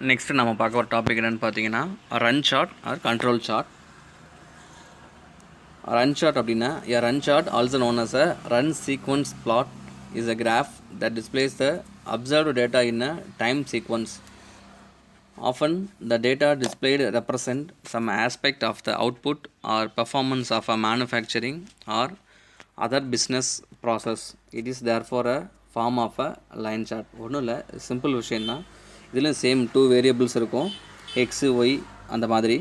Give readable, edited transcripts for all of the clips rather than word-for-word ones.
Next நம்ம பார்க்க ஒரு டாபிக் என்னென்னு பார்த்தீங்கன்னா run chart or control chart. Run chart அப்படின்னா a run chart also known as a run sequence plot is a graph that displays the observed data in a time sequence. Often the data displayed represent some aspect of the output or performance of a manufacturing or other business process. It is therefore a form of a line chart. ஒன்றும் இல்லை, simple விஷயம் தான். இதில் same 2 variables இருக்கும், x Y அந்த மாதிரி.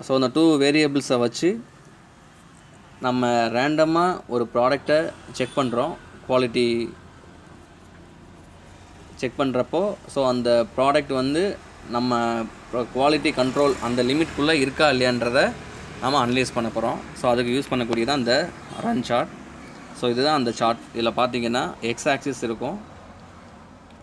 So அந்த 2 வேரியபிள்ஸை வச்சு நம்ம ரேண்டமாக ஒரு ப்ராடக்டை செக் பண்ணுறோம். குவாலிட்டி செக் பண்ணுறப்போ ஸோ அந்த ப்ராடக்ட் வந்து நம்ம குவாலிட்டி கண்ட்ரோல் அந்த லிமிட்குள்ளே இருக்கா இல்லையான்றதை நம்ம அனலைஸ் பண்ண போகிறோம். ஸோ அதுக்கு யூஸ் பண்ணக்கூடியதான் இந்த ரன் சார்ட். ஸோ இதுதான் அந்த சார்ட். இதில் பார்த்தீங்கன்னா எக்ஸ் ஆக்சிஸ் இருக்கும்,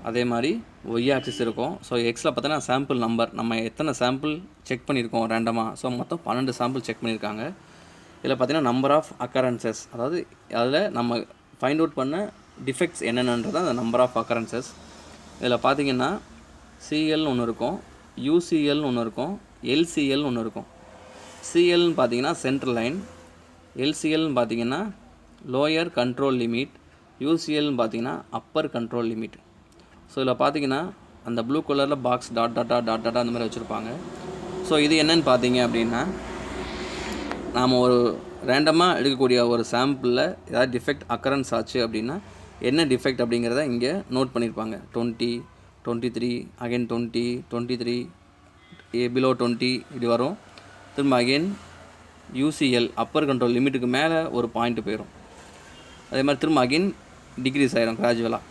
அதே மாதிரி ஒய் ஆக்சிஸ் இருக்கும். ஸோ எக்ஸில் பார்த்தீங்கன்னா சாம்பிள் நம்பர், நம்ம எத்தனை சாம்பிள் செக் பண்ணியிருக்கோம் ரேண்டமாக. ஸோ மொத்தம் 12 சாம்பிள் செக் பண்ணியிருக்காங்க. இதில் பார்த்தீங்கன்னா நம்பர் ஆஃப் அக்கரன்சஸ், அதாவது அதில் நம்ம ஃபைண்ட் அவுட் பண்ண டிஃபெக்ட்ஸ் என்னென்னன்றது அந்த நம்பர் ஆஃப் அக்கரன்சஸ். இதில் பார்த்தீங்கன்னா சிஎல்னு ஒன்று இருக்கும், யூசிஎல்னு ஒன்று இருக்கும், எல்சிஎல்னு ஒன்று இருக்கும். சிஎல்னு பார்த்தீங்கன்னா சென்ட்ரல் லைன், எல்சிஎல்னு பார்த்தீங்கன்னா லோயர் கண்ட்ரோல் லிமிட், யூசிஎல்னு பார்த்தீங்கன்னா அப்பர் கண்ட்ரோல் லிமிட். ஸோ இதில் பார்த்தீங்கன்னா அந்த ப்ளூ கலரில் box dot tata dot tata அந்த மாதிரி வச்சுருப்பாங்க. ஸோ இது என்னென்னு பார்த்தீங்க அப்படின்னா, நாம் ஒரு ரேண்டமாக எடுக்கக்கூடிய ஒரு சாம்பிளில் ஏதாவது டிஃபெக்ட் அக்கரன்ஸ் ஆச்சு அப்படின்னா என்ன டிஃபெக்ட் அப்படிங்கிறத இங்கே நோட் பண்ணியிருப்பாங்க. 20, 23, அகைன் 20, 23, பிலோ 20 இப்படி வரும். திரும்ப அகைன் யூசிஎல் அப்பர் கண்ட்ரோல் லிமிட்டுக்கு மேலே ஒரு பாயிண்ட் போயிடும். அதே மாதிரி திரும்ப அகைன் டிக்ரீஸ் ஆகிடும் கிராஜுவலாக.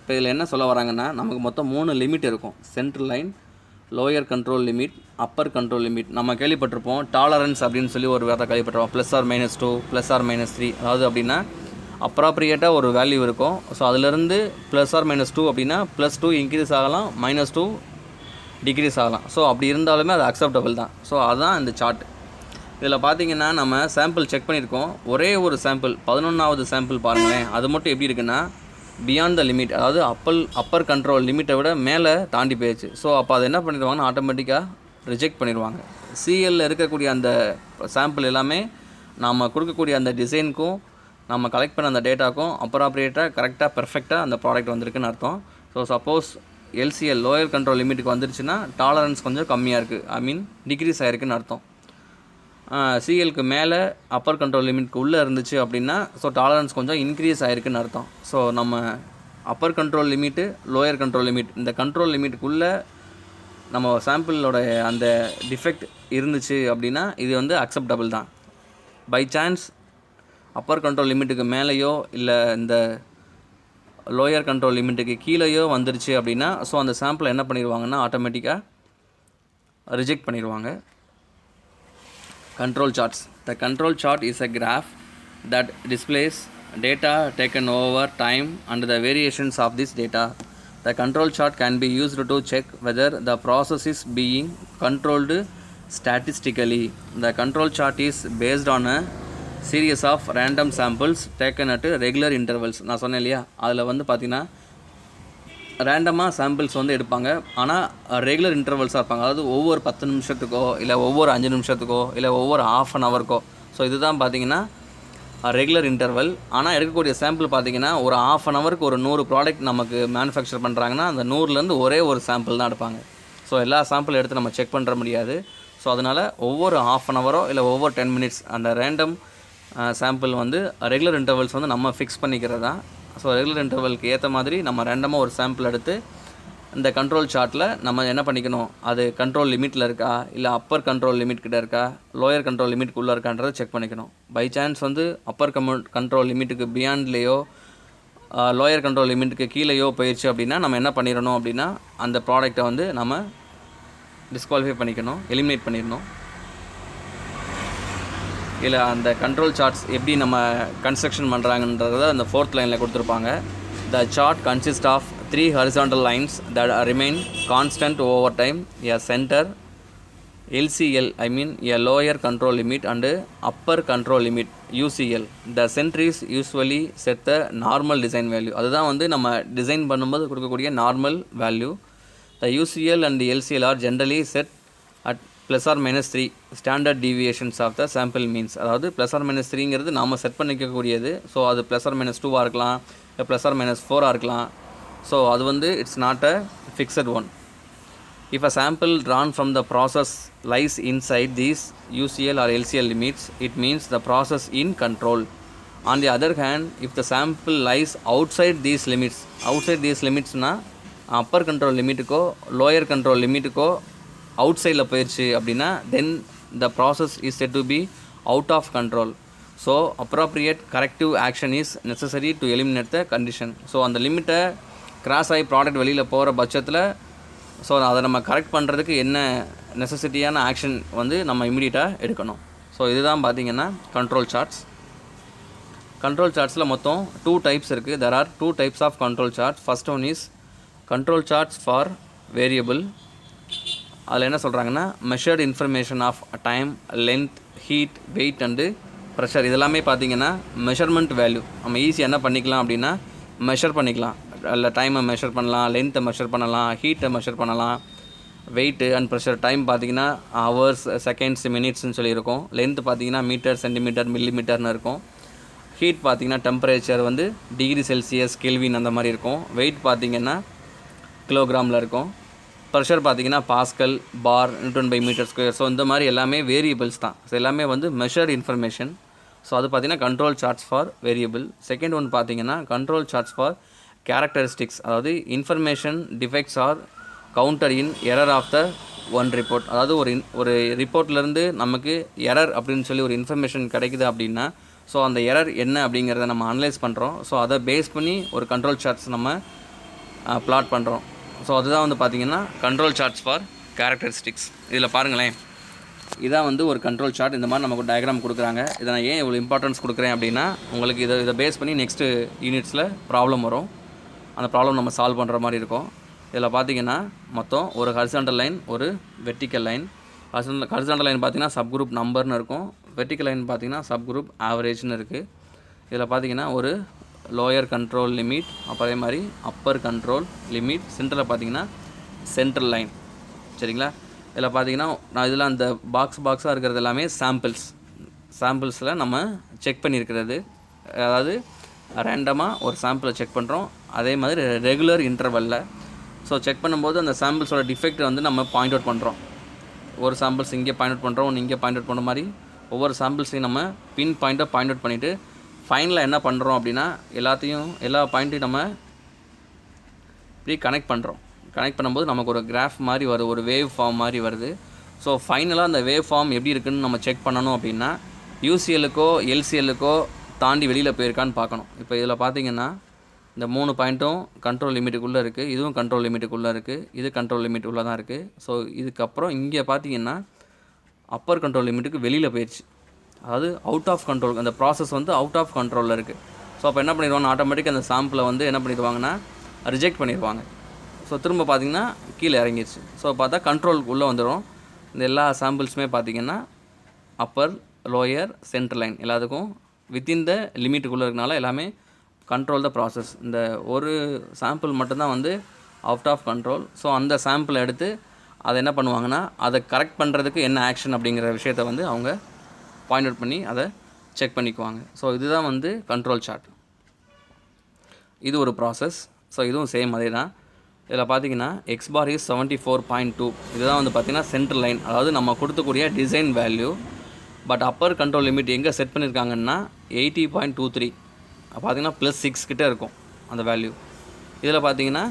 இப்போ இதில் என்ன சொல்ல வராங்கன்னா, நமக்கு மொத்தம் 3 லிமிட் இருக்கும். Central line, lower control limit, Appar control limit. நம்ம கேள்விப்பட்டிருப்போம் டாலரன்ஸ் அப்படின்னு சொல்லி ஒரு வேலை கேள்விப்பட்டிருப்போம். +or-2, +or-3, அதாவது அப்படின்னா அப்ராப்ரியேட்டாக ஒரு வேல்யூ இருக்கும். ஸோ அதிலிருந்து +or-2 அப்படின்னா +2 இன்க்ரீஸ் ஆகலாம், -2 டிக்ரீஸ் ஆகலாம். ஸோ அப்படி இருந்தாலுமே அது அக்செப்டபிள் தான். ஸோ அதுதான் இந்த சார்ட். இதில் பார்த்தீங்கன்னா நம்ம சாம்பிள் செக் பண்ணியிருக்கோம். ஒரே ஒரு சாம்பிள் 11வது சாம்பிள் பாருங்களேன், அது மட்டும் எப்படி இருக்குன்னா பியாண்ட் த லிமிட், அதாவது அப்பர் கண்ட்ரோல் லிமிட்டை விட மேலே தாண்டி போயிடுச்சு. ஸோ அப்போ அதை என்ன பண்ணிடுவாங்கன்னா ஆட்டோமேட்டிக்காக ரிஜெக்ட் பண்ணிடுவாங்க. சிஎல்லில் இருக்கக்கூடிய அந்த சாம்பிள் எல்லாமே நம்ம கொடுக்கக்கூடிய அந்த டிசைனுக்கும் நம்ம கலெக்ட் பண்ண அந்த டேட்டாக்கும் அப்ராப்ரியேட்டாக கரெக்டாக பெர்ஃபெக்டாக அந்த ப்ராடக்ட் வந்திருக்குன்னு அர்த்தம். ஸோ சப்போஸ் எல்சிஎல் லோயர் கண்ட்ரோல் லிமிட்டுக்கு வந்துருச்சுன்னா டாலரன்ஸ் கொஞ்சம் கம்மியாக இருக்குது, ஐ மீன் டிக்ரீஸ் ஆகிருக்குன்னு அர்த்தம். சிஎலுக்கு மேலே அப்பர் கண்ட்ரோல் லிமிட்க்கு உள்ளே இருந்துச்சு அப்படின்னா ஸோ டாலரன்ஸ் கொஞ்சம் இன்க்ரீஸ் ஆகிருக்குன்னு அர்த்தம். ஸோ நம்ம upper control limit, lower control limit, இந்த கண்ட்ரோல் லிமிட்டுக்குள்ளே நம்ம சாம்பிளோட அந்த டிஃபெக்ட் இருந்துச்சு அப்படின்னா இது வந்து அக்செப்டபிள் தான். பை சான்ஸ் அப்பர் கண்ட்ரோல் லிமிட்டுக்கு மேலேயோ இல்லை இந்த லோயர் கண்ட்ரோல் லிமிட்டுக்கு கீழேயோ வந்துருச்சு அப்படின்னா ஸோ அந்த சாம்பிளை என்ன பண்ணிடுவாங்கன்னா ஆட்டோமேட்டிக்காக ரிஜெக்ட் பண்ணிடுவாங்க. Control charts. The control chart is a graph that displays data taken over time and the variations of this data. The control chart can be used to check whether the process is being controlled statistically. The control chart is based on a series of random samples taken at regular intervals. நான் சொன்னேன் இல்லையா, அதில் வந்து பார்த்திங்கன்னா ரேண்டமாக samples வந்து எடுப்பாங்க, ஆனால் ரெகுலர் இன்டர்வல்ஸாக இருப்பாங்க. அதாவது ஒவ்வொரு 10 நிமிஷத்துக்கோ இல்லை ஒவ்வொரு 5 நிமிஷத்துக்கோ இல்லை ஒவ்வொரு ½ அன் ஹவருக்கோ. ஸோ இதுதான் பார்த்திங்கன்னா ரெகுலர் இன்டர்வல். ஆனால் எடுக்கக்கூடிய சாம்பிள் பார்த்திங்கன்னா ஒரு ½ அன் ஹவருக்கு ஒரு 100 ப்ராடக்ட் நமக்கு மேனுஃபேக்சர் பண்ணுறாங்கன்னா அந்த 100லேருந்து ஒரே ஒரு சாம்பிள் தான் எடுப்பாங்க. ஸோ எல்லா சாம்பிள் எடுத்து நம்ம செக் பண்ணுற முடியாது. ஸோ அதனால் ஒவ்வொரு ½ அன் ஹவரோ இல்லை ஒவ்வொரு 10 மினிட்ஸ் அந்த ரேண்டம் சாம்பிள் வந்து ரெகுலர் இன்டர்வல்ஸ் வந்து நம்ம ஃபிக்ஸ் பண்ணிக்கிறது தான். ஸோ ரெகுலர் இன்டர்வலுக்கு ஏற்ற மாதிரி நம்ம ரேண்டமாக ஒரு சாம்பிள் எடுத்து இந்த கண்ட்ரோல் சார்ட்டில் நம்ம என்ன பண்ணிக்கணும், அது கண்ட்ரோல் லிமிட்டில் இருக்கா இல்லை அப்பர் கண்ட்ரோல் லிமிட் கிட்ட இருக்கா லோயர் கண்ட்ரோல் லிமிட்குள்ளே இருக்கான்றதை செக் பண்ணிக்கணும். பை சான்ஸ் வந்து அப்பர் கண்ட்ரோல் லிமிட்டுக்கு பியாண்ட்லேயோ லோயர் கண்ட்ரோல் லிமிட்டுக்கு கீழேயோ போயிடுச்சு அப்படின்னா நம்ம என்ன பண்ணிடணும் அப்படின்னா அந்த ப்ராடக்டை வந்து நம்ம டிஸ்குவாலிஃபை பண்ணிக்கணும், எலிமினேட் பண்ணிடணும். இல்லை அந்த கண்ட்ரோல் சார்ட்ஸ் எப்படி நம்ம கன்ஸ்ட்ரக்ஷன் பண்ணுறாங்கன்றத அந்த 4th லைனில் கொடுத்துருப்பாங்க. The chart consist of 3 horizontal lines that remain constant over time, a center LCL, I mean a lower control limit, and upper control limit UCL. The center is usually set the normal design value. அதுதான் வந்து நம்ம design பண்ணும்போது கொடுக்கக்கூடிய normal value. The UCL and the LCL are generally set at plus or minus 3 standard deviations of the sample means. அதாவது plus or minus 3ங்கிறது நாம் set பண்ணிக்கக்கூடியது. So அது plus or minus 2 இருக்கலாம், இல்லை plus or minus 4 இருக்கலாம். So அது வந்து it's not a fixed one. If a sample drawn from the process lies inside these UCL or LCL limits, it means the process in control. On the other hand, if the sample lies outside these limits na upper control limit ko lower control limit ko outside la போயிடுச்சு அப்படின்னா then the process is said to be out of control. So appropriate corrective action is necessary to eliminate the condition. So அந்த லிமிட்டை cross ஆகி product வெளியில் போகிற பட்சத்தில் so அதை நம்ம கரெக்ட் பண்ணுறதுக்கு என்ன நெசசிட்டியான ஆக்ஷன் வந்து நம்ம இமீடியட்டாக எடுக்கணும். ஸோ இதுதான் பார்த்திங்கன்னா கண்ட்ரோல் சார்ட்ஸ். கண்ட்ரோல் சார்ட்ஸில் மொத்தம் 2 டைப்ஸ் இருக்குது. There are 2 types of control charts. First one is control charts for variable. அதில் என்ன சொல்கிறாங்கன்னா measured information of time, length, heat, weight and pressure. இதெல்லாமே பார்த்திங்கன்னா மெஷர்மெண்ட் வேல்யூ. நம்ம ஈஸியாக என்ன பண்ணிக்கலாம் அப்படின்னா மெஷர் பண்ணிக்கலாம். இல்லை டைமை மெஷர் பண்ணலாம், லென்த்தை மெஷர் பண்ணலாம், ஹீட்டை மெஷர் பண்ணலாம், வெயிட்டு அண்ட் ப்ரெஷர். டைம் பார்த்திங்கன்னா ஹவர்ஸ், செகண்ட்ஸ், மினிட்ஸ்னு சொல்லியிருக்கோம். லென்த் பார்த்திங்கன்னா மீட்டர், சென்டிமீட்டர், மில்லிமீட்டர்னு இருக்கும். ஹீட் பார்த்திங்கன்னா டெம்பரேச்சர் வந்து டிகிரி செல்சியஸ், கெல்வின் அந்த மாதிரி இருக்கும். வெயிட் பார்த்திங்கன்னா கிலோகிராமில் இருக்கும். ப்ரெஷர் பார்த்திங்கன்னா pascal, bar, newton by metre square. So இந்த மாதிரி எல்லாமே வேரியபிள்ஸ் தான். ஸோ எல்லாமே வந்து மெஷர்டு இன்ஃபர்மேஷன். ஸோ அது பார்த்திங்கன்னா control charts for variable. Second one பார்த்திங்கன்னா கண்ட்ரோல் சார்ட்ஸ் ஃபார் கேரக்டரிஸ்டிக்ஸ். அதாவது information defects are counter in error of the one report. அதாவது ஒரு ரிப்போர்ட்லேருந்து நமக்கு எரர் அப்படின்னு சொல்லி ஒரு இன்ஃபர்மேஷன் கிடைக்குது அப்படின்னா ஸோ அந்த எரர் என்ன அப்படிங்கிறத நம்ம அனலைஸ் பண்ணுறோம். ஸோ அதை பேஸ் பண்ணி ஒரு கண்ட்ரோல் சார்ட்ஸ் நம்ம பிளாட் பண்ணுறோம். ஸோ அதுதான் வந்து பார்த்திங்கன்னா கண்ட்ரோல் சார்ட்ஸ் ஃபார் கேரக்டரிஸ்டிக்ஸ். இதில் பாருங்களேன், இதான் வந்து ஒரு கண்ட்ரோல் சார்ட். இந்த மாதிரி நமக்கு டயக்ராம் கொடுக்குறாங்க. இதை நான் ஏன் இவ்வளோ இம்பார்ட்டன்ஸ் கொடுக்குறேன் அப்படின்னா உங்களுக்கு இதை பேஸ் பண்ணி நெக்ஸ்ட்டு யூனிட்ஸில் ப்ராப்ளம் வரும். அந்த ப்ராப்ளம் நம்ம சால்வ் பண்ணுற மாதிரி இருக்கும். இதில் பார்த்திங்கன்னா மொத்தம் ஒரு ஹரிசாண்டல் லைன், ஒரு வெர்டிக்கல் லைன். ஹரிசாண்டல் லைன் பார்த்திங்கன்னா சப் குரூப் நம்பர்னு இருக்கும். வெர்டிக்கல் லைன் பார்த்திங்கன்னா சப் குரூப் ஆவரேஜ்னு இருக்குது. இதில் பார்த்திங்கன்னா ஒரு லோயர் கண்ட்ரோல் லிமிட், அப்போ அதே மாதிரி அப்பர் கண்ட்ரோல் லிமிட். சென்டரில் பார்த்திங்கன்னா சென்ட்ரல் லைன். சரிங்களா? இதில் பார்த்திங்கன்னா நான் இதில் அந்த பாக்ஸாக இருக்கிறது எல்லாமே சாம்பிள்ஸில் நம்ம செக் பண்ணியிருக்கிறது. அதாவது ரேண்டமாக ஒரு சாம்பிளை செக் பண்ணுறோம், அதே மாதிரி ரெகுலர் இன்டர்வலில். ஸோ செக் பண்ணும்போது அந்த சாம்பிள்ஸோட டிஃபெக்ட் வந்து நம்ம பாயிண்ட் அவுட் பண்ணுறோம். ஒரு சாம்பிள்ஸ் இங்கே பாயிண்ட் அவுட் பண்ணுறோம், ஒன்று இங்கே பாயிண்ட் அவுட் பண்ணுற மாதிரி ஒவ்வொரு சாம்பிள்ஸையும் நம்ம பின் பாயிண்ட் அவுட் பண்ணிவிட்டு ஃபைனலாக என்ன பண்ணுறோம் அப்படின்னா எல்லா பாயிண்ட்டையும் நம்ம இப்படி கனெக்ட் பண்ணும்போது நமக்கு ஒரு கிராஃப் மாதிரி வருது, ஒரு வேவ் ஃபார்ம் மாதிரி வருது. ஸோ ஃபைனலாக அந்த வேவ் ஃபார்ம் எப்படி இருக்குதுன்னு நம்ம செக் பண்ணணும் அப்படின்னா யூசிஎல்லுக்கோ எல்சிஎல்லுக்கோ தாண்டி வெளியில் போயிருக்கான்னு பார்க்கணும். இப்போ இதில் பார்த்திங்கன்னா இந்த 3 பாயிண்ட்டும் கண்ட்ரோல் லிமிட்டுக்குள்ளே இருக்குது, இதுவும் கண்ட்ரோல் லிமிட்டுக்குள்ளே இருக்குது, இது கண்ட்ரோல் லிமிட் உள்ளே தான் இருக்குது. ஸோ இதுக்கப்புறம் இங்கே பார்த்திங்கன்னா அப்பர் கண்ட்ரோல் லிமிட்டுக்கு வெளியில் போயிடுச்சு. அதாவது அவுட் ஆஃப் கண்ட்ரோல், அந்த ப்ராசஸ் வந்து அவுட் ஆஃப் கண்ட்ரோலில் இருக்குது. ஸோ அப்போ என்ன பண்ணிடுவாங்க, ஆட்டோமேட்டிக்காக அந்த சாம்பிளை வந்து என்ன பண்ணிடுவாங்கன்னா ரிஜெக்ட் பண்ணிடுவாங்க. ஸோ திரும்ப பார்த்திங்கன்னா கீழே இறங்கிடுச்சு. ஸோ பார்த்தா கண்ட்ரோலுக்குள்ளே வந்துடும். இந்த எல்லா சாம்பிள்ஸுமே பார்த்திங்கன்னா அப்பர், லோயர், சென்ட்ரல் லைன் எல்லாத்துக்கும் வித்தின் த லிமிட்டுக்குள்ளே இருக்கனால எல்லாமே கண்ட்ரோல் த ப்ராசஸ். இந்த ஒரு சாம்பிள் மட்டும்தான் வந்து அவுட் ஆஃப் கண்ட்ரோல். ஸோ அந்த சாம்பிளை எடுத்து அதை என்ன பண்ணுவாங்கன்னா அதை கரெக்ட் பண்ணுறதுக்கு என்ன ஆக்ஷன் அப்படிங்கிற விஷயத்தை வந்து அவங்க பாயிண்ட் அவுட் பண்ணி அதை செக் பண்ணிக்குவாங்க. ஸோ இதுதான் வந்து கண்ட்ரோல் சார்ட். இது ஒரு ப்ராசஸ். ஸோ இதுவும் சேம் அதே தான். இதில் பார்த்திங்கன்னா எக்ஸ் பார் இஸ் 74.2. இதுதான் வந்து பார்த்திங்கன்னா சென்ட்ரல் லைன், அதாவது நம்ம கொடுத்துக்கூடிய design value. But upper control limit எங்கே செட் பண்ணியிருக்காங்கன்னா 80.23. பார்த்திங்கன்னா +6 கிட்டே இருக்கும் அந்த வேல்யூ. இதில் பார்த்திங்கன்னா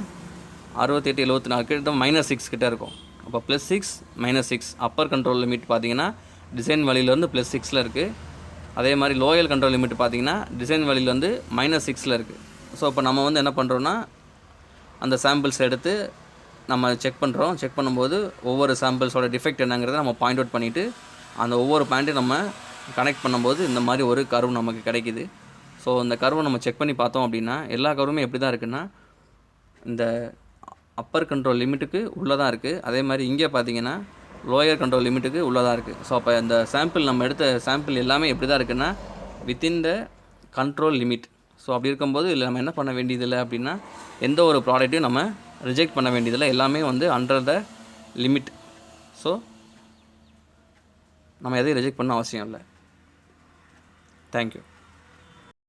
68, 74 கிட்ட -6 கிட்டே இருக்கும். அப்போ +6 -6 அப்பர் கண்ட்ரோல் லிமிட் பார்த்திங்கன்னா டிசைன் வேல்யூலேருந்து +6ல் இருக்குது. அதே மாதிரி லோயர் கண்ட்ரோல் லிமிட் பார்த்திங்கன்னா டிசைன் வேல்யூலேருந்து -6ல் இருக்குது. ஸோ இப்போ நம்ம வந்து என்ன பண்ணுறோன்னா அந்த சாம்பிள்ஸ் எடுத்து நம்ம செக் பண்ணும்போது ஒவ்வொரு சாம்பிள்ஸோட டிஃபெக்ட் என்னங்கிறத நம்ம பாயிண்ட் அவுட் பண்ணிவிட்டு அந்த ஒவ்வொரு பாயிண்ட்டையும் நம்ம கனெக்ட் பண்ணும்போது இந்த மாதிரி ஒரு கர்வ் நமக்கு கிடைக்கிது. ஸோ இந்த கர்வை நம்ம செக் பண்ணி பார்த்தோம் அப்படின்னா எல்லா கர்வுமே எப்படி தான் இருக்குன்னா இந்த அப்பர் கண்ட்ரோல் லிமிட்டுக்கு உள்ளே தான் இருக்குது. அதே மாதிரி இங்கே பார்த்திங்கன்னா லோயர் கண்ட்ரோல் லிமிட்டுக்கு உள்ளே தான் இருக்குது. ஸோ அப்போ இந்த நம்ம எடுத்த சாம்பிள் எல்லாமே எப்படி தான் இருக்குன்னா within the control limit. So அப்படி இருக்கும்போது இதில் நம்ம என்ன பண்ண வேண்டியதில்லை அப்படின்னா எந்த ஒரு ப்ராடக்ட்டையும் நம்ம ரிஜெக்ட் பண்ண வேண்டியதில் எல்லாமே வந்து அண்டர் த லிமிட். ஸோ நம்ம எதையும் ரிஜெக்ட் பண்ண அவசியம் இல்லை. தேங்க்யூ.